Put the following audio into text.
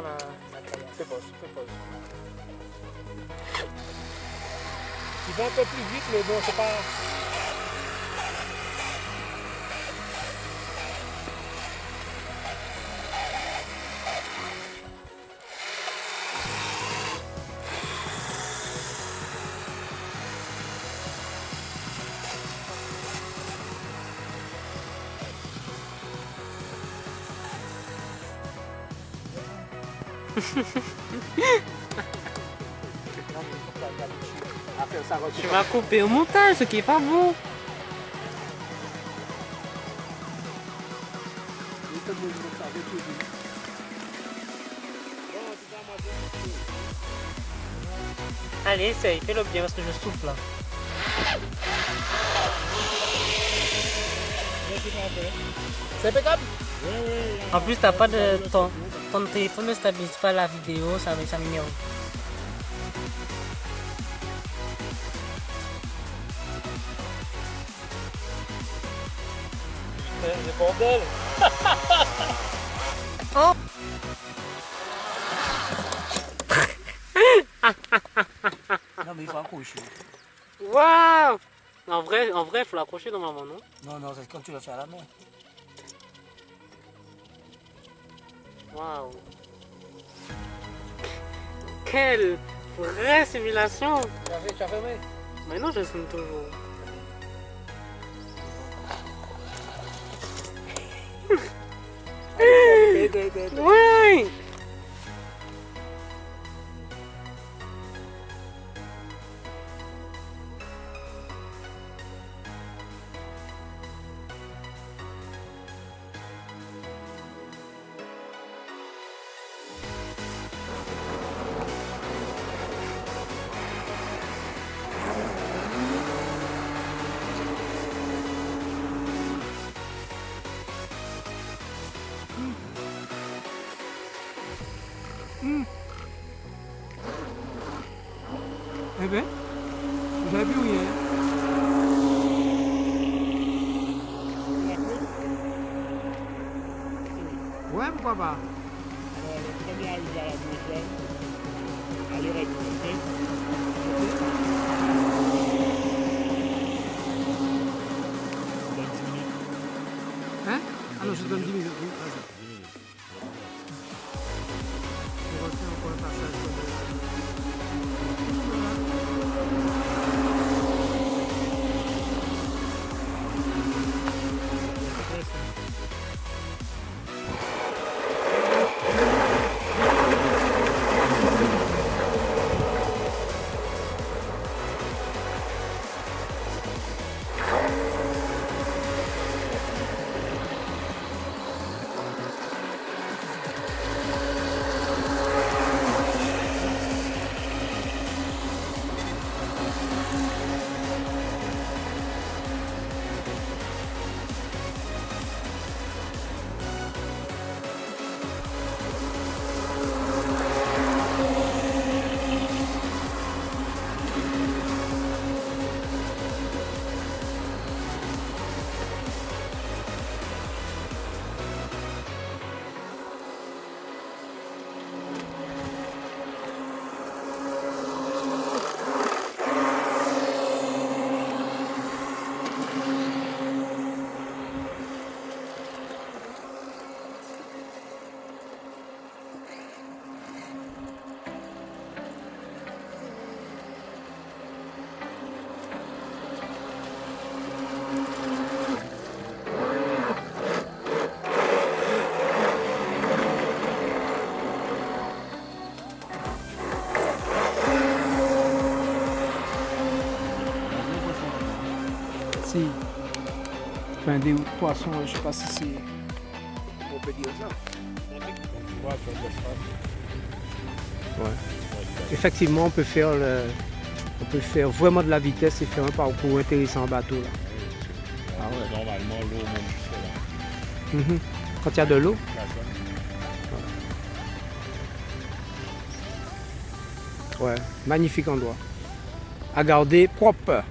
dans la caillasse. Fais pause. Il va un peu plus vite, mais bon, c'est pas... Tu vas couper au montage, ce qui est pas bon. Allez, essaye, fais-le bien parce que je souffle là. C'est impeccable. En plus, t'as pas de ton téléphone ne stabilise pas la vidéo, ça m'énerve. C'est bordel. Oh. Non mais il faut accrocher. Waouh! En vrai, il faut l'accrocher normalement, non? Non, c'est comme tu le fais à la main. Waouh! Quelle vraie simulation! Tu as fermé? Mais non, je filme toujours. Ouais! Eh ben, j'avais vu rien. Ouais, pourquoi pas? Alors, le premier arrivé à la deuxième, allez rectifier. Hein? Ah non, je te donne 10 minutes. Oui, vas-y. On va faire encore un passage. Si. Enfin, des poissons, je sais pas si c'est. On peut dire ça. Ouais. Effectivement, on peut faire vraiment de la vitesse et faire un parcours intéressant en bateau là. Ah ouais. Normalement, l'eau monte jusque là. Quand il y a de l'eau. Ouais, magnifique endroit. À garder propre.